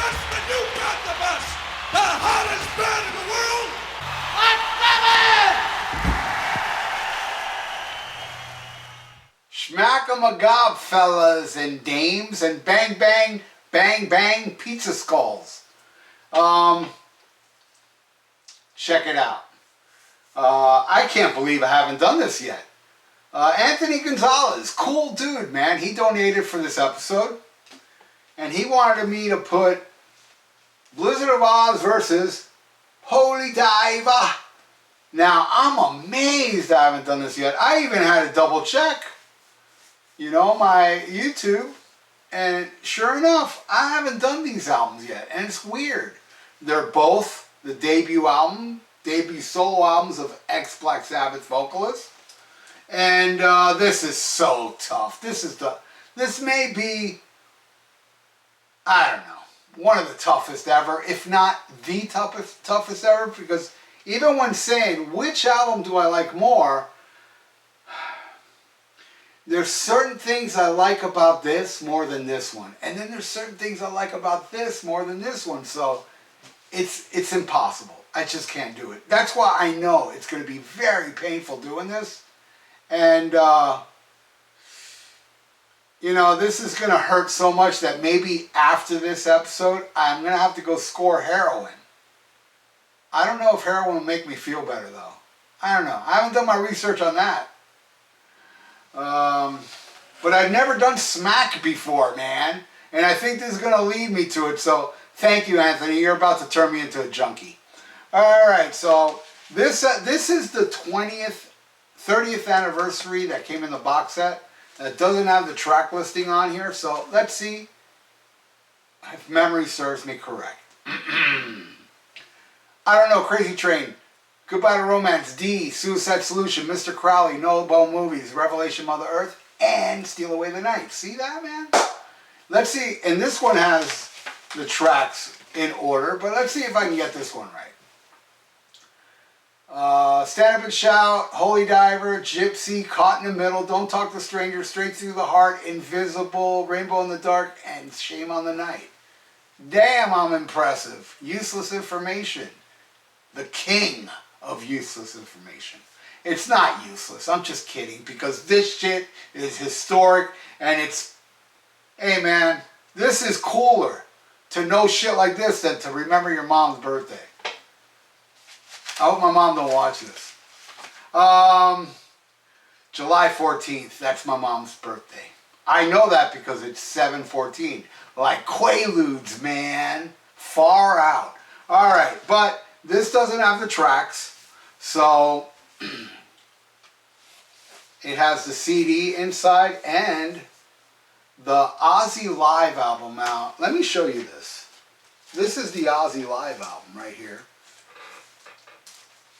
announcement, you got the best, the hottest band in the world. SHMACKEMAGOB, fellas and dames, and bang bang bang bang pizza skulls. Check it out. I can't believe I haven't done this yet. Anthony Gonzalez, cool dude, man. He donated for this episode, and he wanted me to put Blizzard of Oz versus Holy Diver. Now, I'm amazed I haven't done this yet. I even had to double check, you know, my YouTube, and sure enough, I haven't done these albums yet, and it's weird. They're both the debut solo albums of ex-Black Sabbath vocalists. And this is so tough. This may be, I don't know, one of the toughest ever, if not the toughest ever, because even when saying which album do I like more, there's certain things I like about this more than this one, and then there's certain things I like about this more than this one. So it's impossible. I just can't do it. That's why I know it's going to be very painful doing this. And, you know, this is going to hurt so much that maybe after this episode, I'm going to have to go score heroin. I don't know if heroin will make me feel better, though. I don't know. I haven't done my research on that. But I've never done smack before, man. And I think this is going to lead me to it. So thank you, Anthony. You're about to turn me into a junkie. All right. So this is the 30th anniversary that came in the box set. It doesn't have the track listing on here, so let's see if memory serves me correct. I don't know, Crazy Train, Goodbye to Romance, D, Suicide Solution, Mr. Crowley, No Bone Movies, Revelation Mother Earth, and Steal Away the Night. See that, man? Let's see, and this one has the tracks in order, but let's see if I can get this one right. Stand Up and Shout, Holy Diver, Gypsy, Caught in the Middle, Don't Talk to Strangers, Straight Through the Heart, Invisible, Rainbow in the Dark, and Shame on the Night. Damn, I'm impressive. Useless Information. The king of useless information. It's not useless. I'm just kidding, because this shit is historic, and it's, hey man, this is cooler to know shit like this than to remember your mom's birthday. I hope my mom don't watch this. July 14th, that's my mom's birthday. I know that because it's 7/14. Like Quaaludes, man. Far out. Alright, but this doesn't have the tracks. So, it has the CD inside and the Ozzy Live album. Now, let me show you this. This is the Ozzy Live album right here.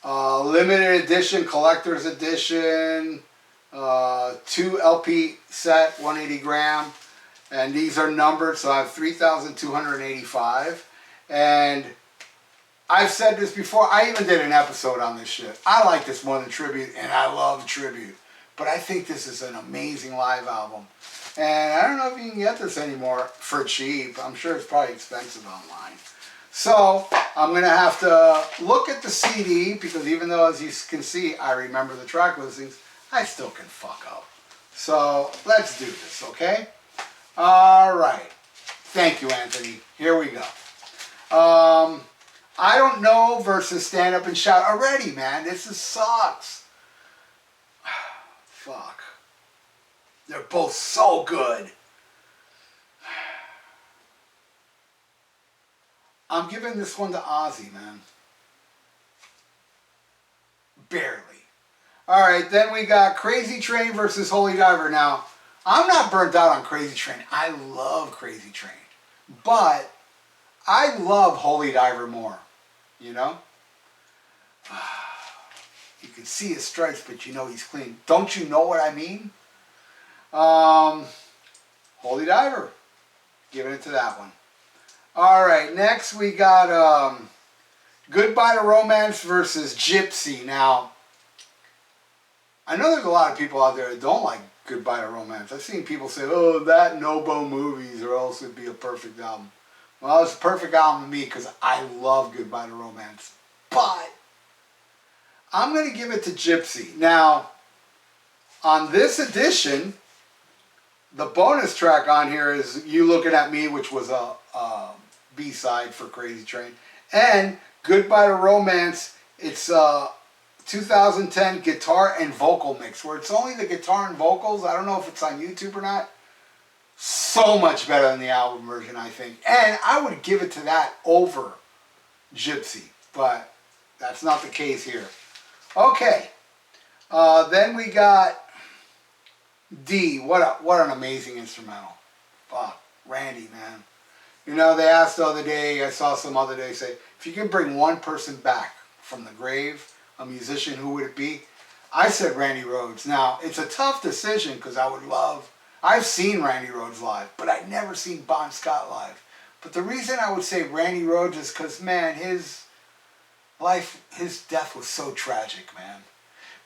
Limited edition, collector's edition, 2 LP set, 180 gram, and these are numbered, so I have 3,285, and I've said this before, I even did an episode on this shit. I like this more than Tribute, and I love Tribute, but I think this is an amazing live album, and I don't know if you can get this anymore for cheap. I'm sure it's probably expensive online. So, I'm going to have to look at the CD, because even though, as you can see, I remember the track listings, I still can fuck up. So, let's do this, okay? Alright. Thank you, Anthony. Here we go. I Don't Know versus Stand Up and Shout. Already, man, this sucks. Fuck. They're both so good. I'm giving this one to Ozzy, man. Barely. Alright, then we got Crazy Train versus Holy Diver. Now, I'm not burnt out on Crazy Train. I love Crazy Train. But I love Holy Diver more. You know? You can see his stripes, but you know he's clean. Don't you know what I mean? Holy Diver. Giving it to that one. Alright, next we got Goodbye to Romance versus Gypsy. Now, I know there's a lot of people out there that don't like Goodbye to Romance. I've seen people say, oh, that No Bone Movies or else it'd be a perfect album. Well, it's a perfect album to me because I love Goodbye to Romance. But I'm going to give it to Gypsy. Now, on this edition, the bonus track on here is You Looking at Me, which was a B-side for Crazy Train. And Goodbye to Romance, it's a 2010 guitar and vocal mix, where it's only the guitar and vocals. I don't know if it's on YouTube or not. So much better than the album version, I think. And I would give it to that over Gypsy, but that's not the case here. Okay, then we got D. What an amazing instrumental. Fuck, Randy, man. You know, they asked the other day, I saw some other day say, if you could bring one person back from the grave, a musician, who would it be? I said Randy Rhoads. Now, it's a tough decision because I've seen Randy Rhoads live, but I've never seen Bon Scott live. But the reason I would say Randy Rhoads is because, man, his death was so tragic, man.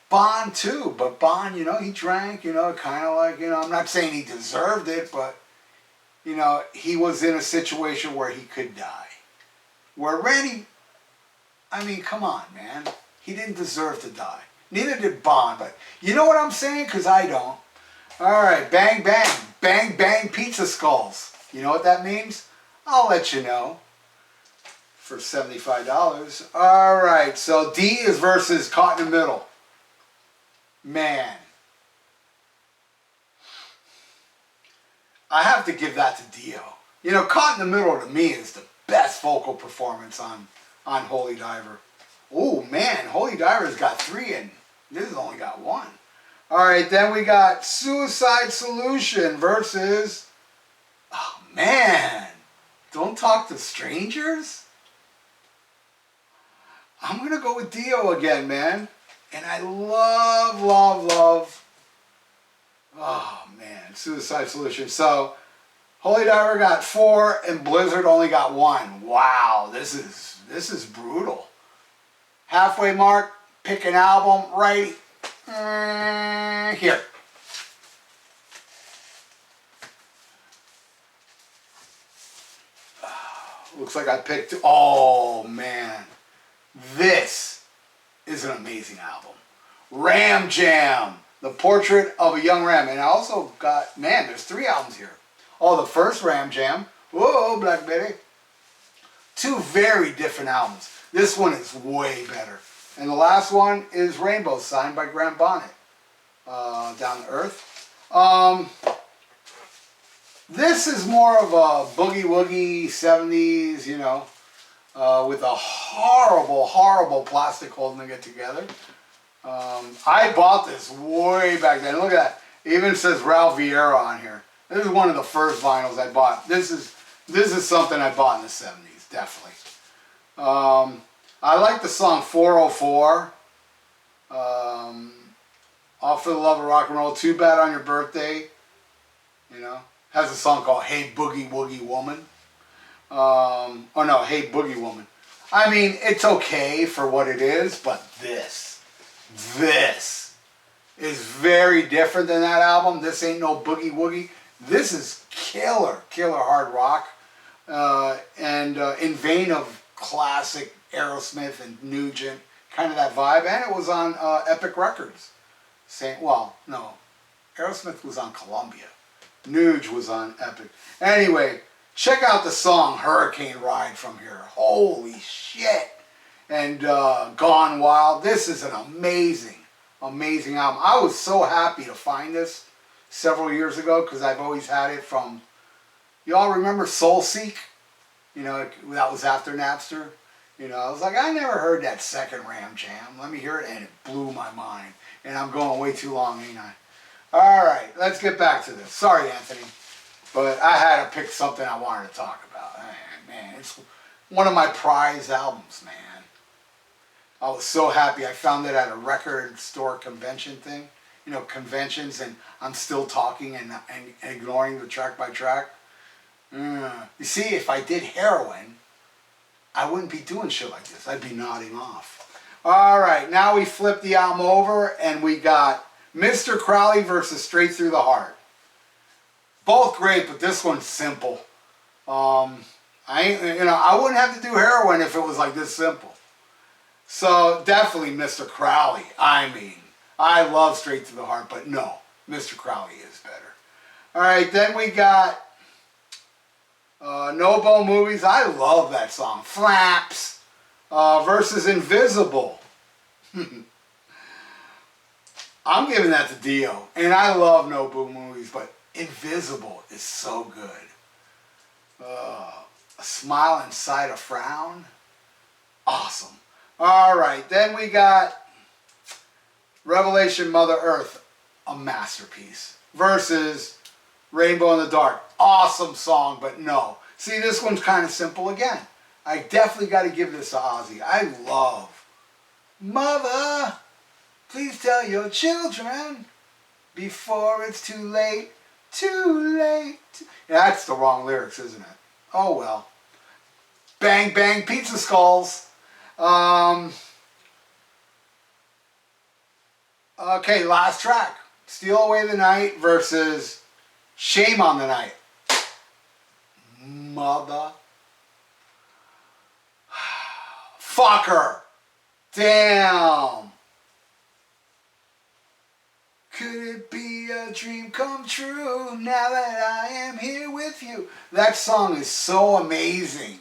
Bon too, but Bon, you know, he drank, you know, kind of like, you know, I'm not saying he deserved it, but, you know, he was in a situation where he could die. Where Randy, I mean, come on, man. He didn't deserve to die. Neither did Bon, but you know what I'm saying? Because I don't. All right, bang, bang, bang, bang, pizza skulls. You know what that means? I'll let you know. For $75. All right, so D is versus Caught in the Middle. Man. I have to give that to Dio. You know, Caught in the Middle to me is the best vocal performance on Holy Diver. Oh, man, Holy Diver's got 3 and this has only got 1. All right, then we got Suicide Solution versus, oh, man, Don't Talk to Strangers? I'm going to go with Dio again, man. And I love, oh, man, Suicide Solution. So, Holy Diver got 4 and Blizzard only got 1. Wow, this is brutal. Halfway mark, pick an album right here. Looks like I picked, oh man, this is an amazing album. Ram Jam, The Portrait of a Young Ram. And I also got, man, there's 3 albums here. Oh, the first Ram Jam, whoa, Black Betty. 2 very different albums. This one is way better. And the last one is Rainbow, signed by Graham Bonnet. Down to Earth. This is more of a boogie-woogie 70s, you know, with a horrible plastic holding it together. I bought this way back then. Look at that. It even says Ralph VIERA on here. This is one of the first vinyls I bought. This is something I bought in the 70s, definitely. I like the song 404. All for the Love of Rock and Roll. Too Bad on Your Birthday. You know. Has a song called Hey Boogie Woogie Woman. Oh no, Hey Boogie Woman. I mean, it's okay for what it is, but this is very different than that album. This ain't no boogie woogie. This is killer hard rock. And in vein of classic Aerosmith and Nugent, kind of that vibe. And it was on Epic Records. Well, no, Aerosmith was on Columbia. Nuge was on Epic. Anyway, check out the song Hurricane Ride from here. Holy shit. And Gone Wild. This is an amazing album. I was so happy to find this several years ago because I've always had it from, y'all remember Soul Seek? You know, that was after Napster. You know, I was like, I never heard that second Ram Jam. Let me hear it, and it blew my mind. And I'm going way too long, ain't I? All right, let's get back to this. Sorry, Anthony, but I had to pick something I wanted to talk about. Man, it's one of my prized albums, man. I was so happy. I found it at a record store convention thing. You know, conventions, and I'm still talking and ignoring the track by track. You see, if I did heroin, I wouldn't be doing shit like this. I'd be nodding off. All right, now we flip the album over, and we got Mr. Crowley versus Straight Through the Heart. Both great, but this one's simple. I wouldn't have to do heroin if it was like this simple. So definitely Mr. Crowley. I mean, I love Straight to the Heart, but no, Mr. Crowley is better. All right, then we got No Bo Movies. I love that song. Flaps versus Invisible. I'm giving that to Dio. And I love No Bo Movies, but Invisible is so good. A Smile Inside a Frown. Awesome. All right, then we got Revelation Mother Earth, a masterpiece, versus Rainbow in the Dark. Awesome song, but no. See, this one's kind of simple again. I definitely got to give this to Ozzy. I love Mother, please tell your children before it's too late, too late. Yeah, that's the wrong lyrics, isn't it? Oh well. Bang Bang Pizza Skulls. Okay, last track. Steal Away the Night versus Shame on the Night. Mother. Fucker. Damn. Could it be a dream come true now that I am here with you? That song is so amazing.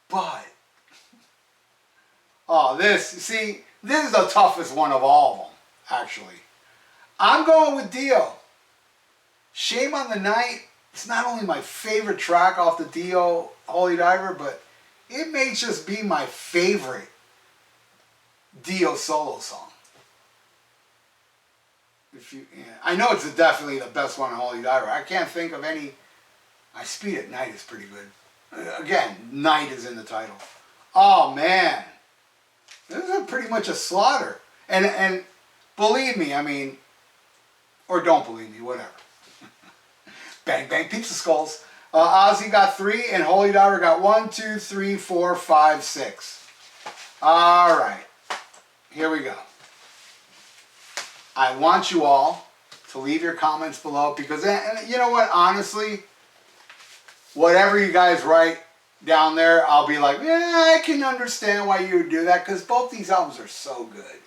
But, oh, this is the toughest one of all of them, actually. I'm going with Dio. Shame on the Night, it's not only my favorite track off the Dio Holy Diver, but it may just be my favorite Dio solo song. I know it's definitely the best one on Holy Diver. I can't think of any. Speed at Night is pretty good. Again, Night is in the title. Oh man, this is pretty much a slaughter. And believe me, I mean, or don't believe me, whatever. Bang Bang Pizza Skulls. Ozzy got 3 and Holy Diver got 1, 2, 3, 4, 5, 6. All right, here we go. I want you all to leave your comments below because, you know what, honestly, whatever you guys write down there, I'll be like, yeah, I can understand why you would do that because both these albums are so good.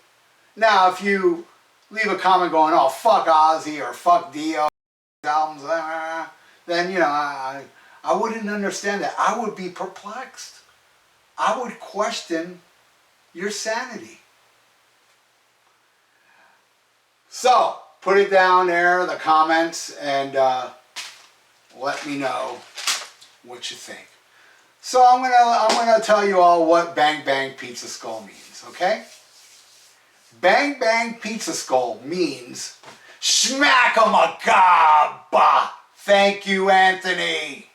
Now, if you leave a comment going, oh, fuck Ozzy or fuck Dio albums, then, you know, I wouldn't understand that. I would be perplexed. I would question your sanity. So, put it down there, the comments, and let me know what you think. So I'm gonna tell you all what Bang Bang Pizza Skull means, okay? Bang Bang Pizza Skull means SHMACKEMAGOB. Thank you, Anthony.